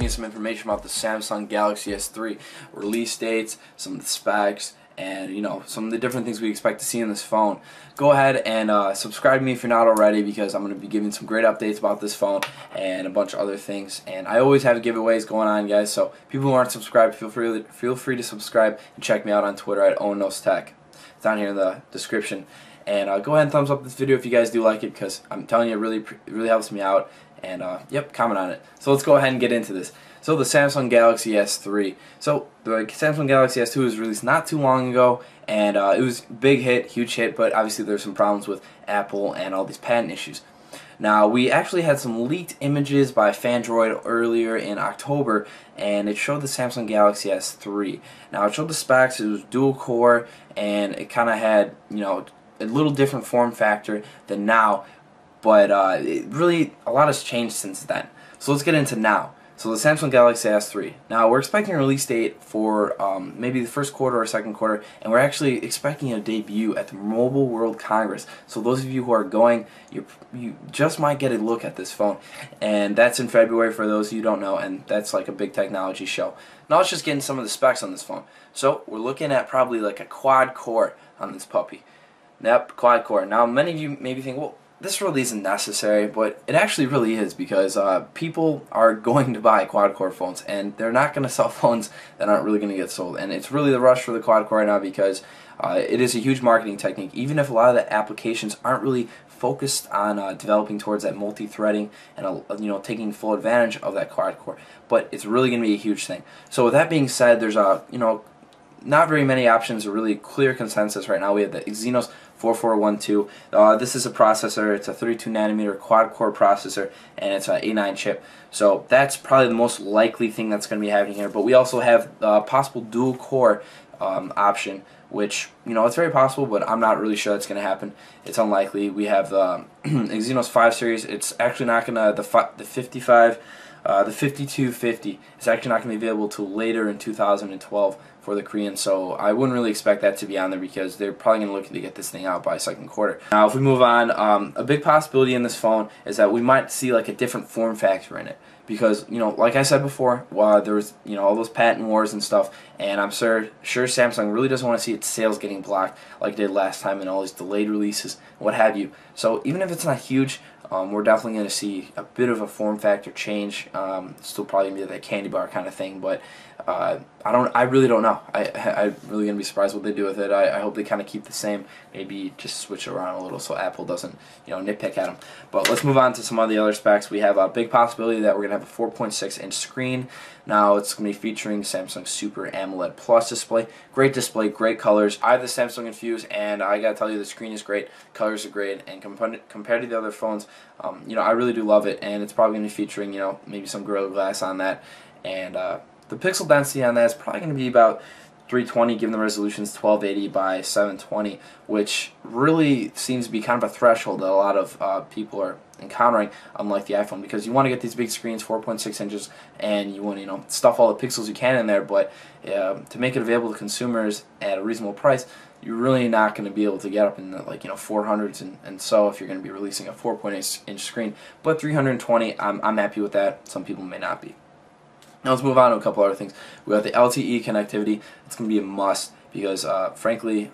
giving you some information about the Samsung Galaxy S3 release dates, some of the specs, and some of the different things we expect to see in this phone. Go ahead and subscribe to me if you're not already, because I'm going to be giving some great updates about this phone and a bunch of other things. And I always have giveaways going on, guys, so people who aren't subscribed, feel free to subscribe and check me out on Twitter at @OwenKnowsTech. It's down here in the description. And go ahead and thumbs up this video if you guys do like it, because I'm telling you, it really helps me out. And yep, comment on it. So let's go ahead and get into this. So the Samsung Galaxy S3. So the Samsung Galaxy S2 was released not too long ago, and it was a big hit, huge hit, but obviously there's some problems with Apple and all these patent issues. Now, we actually had some leaked images by Fandroid earlier in October, and it showed the Samsung Galaxy S3. Now, it showed the specs. It was dual core, and it kind of had, a little different form factor than now, but really a lot has changed since then. So let's get into now. So the Samsung Galaxy S3. Now we're expecting a release date for maybe the first quarter or second quarter, and we're actually expecting a debut at the Mobile World Congress. So those of you who are going, you just might get a look at this phone, and that's in February for those of you who don't know, and that's like a big technology show. Now let's just get into some of the specs on this phone. So we're looking at probably like a quad core on this puppy. Yep, quad core. Now many of you maybe think, well, this really isn't necessary, but it actually really is, because people are going to buy quad core phones, and they're not going to sell phones that aren't really going to get sold. And it's really the rush for the quad core right now, because it is a huge marketing technique, even if a lot of the applications aren't really focused on developing towards that multi-threading and taking full advantage of that quad core. But it's really going to be a huge thing. So with that being said, there's not very many options, a really clear consensus right now. We have the Exynos 4412. This is a processor. It's a 32nm quad-core processor, and it's an A9 chip. So that's probably the most likely thing that's going to be happening here. But we also have a possible dual-core option, which, it's very possible, but I'm not really sure that's going to happen. It's unlikely. We have the Exynos 5 series. It's actually not going to, the 5250 is actually not going to be available till later in 2012 for the Koreans, so I wouldn't really expect that to be on there, because they're probably going to look to get this thing out by second quarter. Now, if we move on, a big possibility in this phone is that we might see like a different form factor in it, because like I said before, there was all those patent wars and stuff, and I'm sure Samsung really doesn't want to see its sales getting blocked like it did last time, and all these delayed releases, what have you. So even if it's not huge, we're definitely going to see a bit of a form factor change. Still probably going to be that candy bar kind of thing, but I really don't know. I'm really going to be surprised what they do with it. I hope they kind of keep the same, maybe just switch it around a little so Apple doesn't nitpick at them. But let's move on to some of the other specs. We have a big possibility that we're going to have a 4.6-inch screen. Now it's going to be featuring Samsung Super AMOLED Plus display. Great display, great colors. I have the Samsung Infuse, and I got to tell you, the screen is great, colors are great, and compared to the other phones, I really do love it. And it's probably going to be featuring maybe some Gorilla Glass on that, and the pixel density on that is probably going to be about 320, given the resolution's 1280 by 720, which really seems to be kind of a threshold that a lot of people are encountering, unlike the iPhone, because you want to get these big screens, 4.6 inches, and you want to stuff all the pixels you can in there, but to make it available to consumers at a reasonable price, you're really not going to be able to get up in the 400s and so if you're going to be releasing a 4.8-inch screen. But 320, I'm happy with that. Some people may not be. Now let's move on to a couple other things. We got the LTE connectivity. It's going to be a must, because frankly,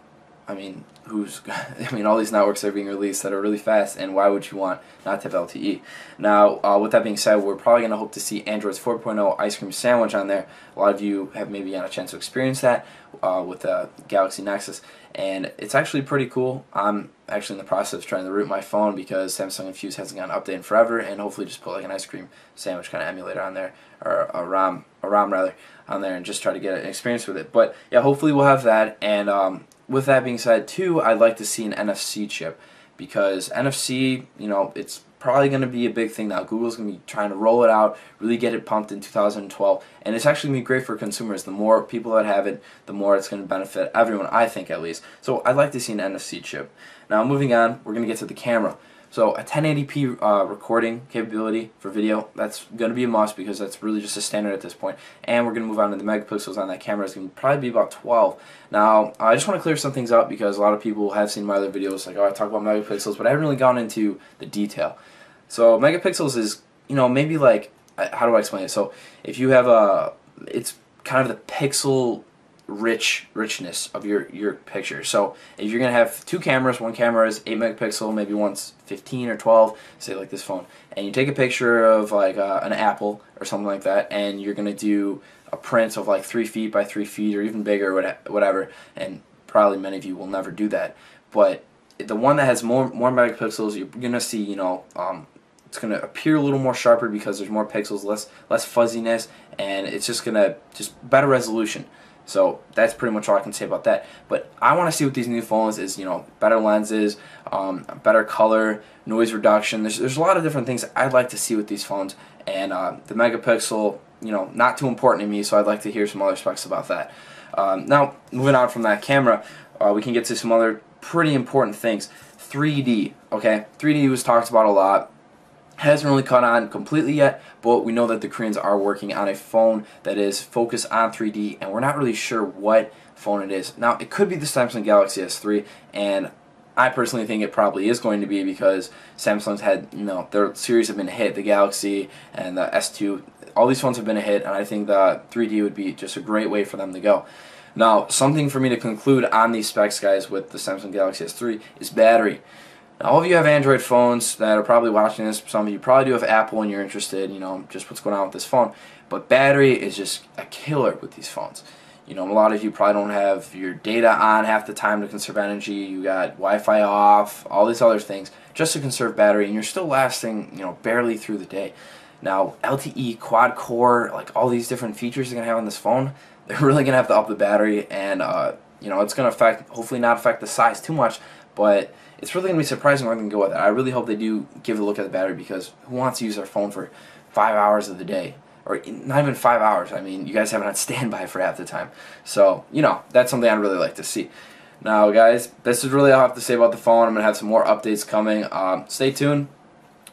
all these networks are being released that are really fast, and why would you want not to have LTE? Now, with that being said, we're probably going to hope to see Android's 4.0 ice cream sandwich on there. A lot of you have maybe had a chance to experience that with the Galaxy Nexus, and it's actually pretty cool. I'm actually in the process of trying to root my phone, because Samsung Infuse hasn't gotten an update in forever, and hopefully just put like an ice cream sandwich kind of emulator on there, or a ROM rather, on there, and just try to get an experience with it. But yeah, hopefully we'll have that. And with that being said, too, I'd like to see an NFC chip, because NFC, it's probably going to be a big thing now. Google's going to be trying to roll it out, really get it pumped in 2012, and it's actually going to be great for consumers. The more people that have it, the more it's going to benefit everyone, I think, at least. So I'd like to see an NFC chip. Now, moving on, we're going to get to the camera. So a 1080p recording capability for video, that's going to be a must, because that's really just a standard at this point. And we're going to move on to the megapixels on that camera. It's going to probably be about 12. Now, I just want to clear some things up, because a lot of people have seen my other videos, like, oh, I talk about megapixels, but I haven't really gone into the detail. So megapixels is, maybe like how do I explain it? So if you have it's kind of the pixel richness of your picture. So if you're gonna have two cameras, one camera is 8 megapixel, maybe one's 15 or 12, say like this phone, and you take a picture of like an apple or something like that, and you're gonna do a print of like 3 feet by 3 feet or even bigger, whatever, and probably many of you will never do that, but the one that has more megapixels, you're gonna see, you know, it's gonna appear a little more sharper because there's more pixels, less fuzziness, and it's just better resolution. So that's pretty much all I can say about that. But I want to see with these new phones is, you know, better lenses, better color, noise reduction. There's a lot of different things I'd like to see with these phones, and the megapixel, you know, not too important to me. So I'd like to hear some other specs about that. Now moving on from that camera, we can get to some other pretty important things. 3D, okay? 3D was talked about a lot. Hasn't really caught on completely yet, but we know that the Koreans are working on a phone that is focused on 3D, and we're not really sure what phone it is. Now, it could be the Samsung Galaxy S3, and I personally think it probably is going to be because Samsung's had, you know, their series have been a hit. The Galaxy and the S2, all these phones have been a hit, and I think the 3D would be just a great way for them to go. Now, something for me to conclude on these specs, guys, with the Samsung Galaxy S3 is battery. Now, all of you have Android phones that are probably watching this. Some of you probably do have Apple and you're interested, you know, just what's going on with this phone. But battery is just a killer with these phones. You know, a lot of you probably don't have your data on half the time to conserve energy. You got Wi-Fi off, all these other things just to conserve battery, and you're still lasting, you know, barely through the day. Now, LTE, quad core, like all these different features you're going to have on this phone, they're really going to have to up the battery, and, you know, it's going to affect, hopefully not affect the size too much, but it's really going to be surprising where they can go with it. I really hope they do give a look at the battery, because who wants to use their phone for 5 hours of the day? Or not even 5 hours. I mean, you guys have it on standby for half the time. So, you know, that's something I'd really like to see. Now, guys, this is really all I have to say about the phone. I'm going to have some more updates coming. Stay tuned.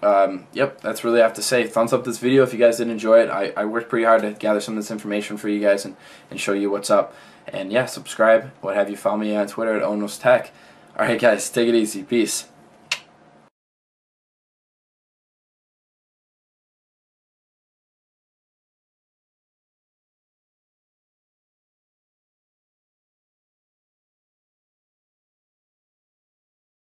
Yep, that's really all I have to say. Thumbs up this video if you guys did enjoy it. I worked pretty hard to gather some of this information for you guys and show you what's up. And, yeah, subscribe, what have you. Follow me on Twitter at OnosTech. Alright guys, take it easy. Peace.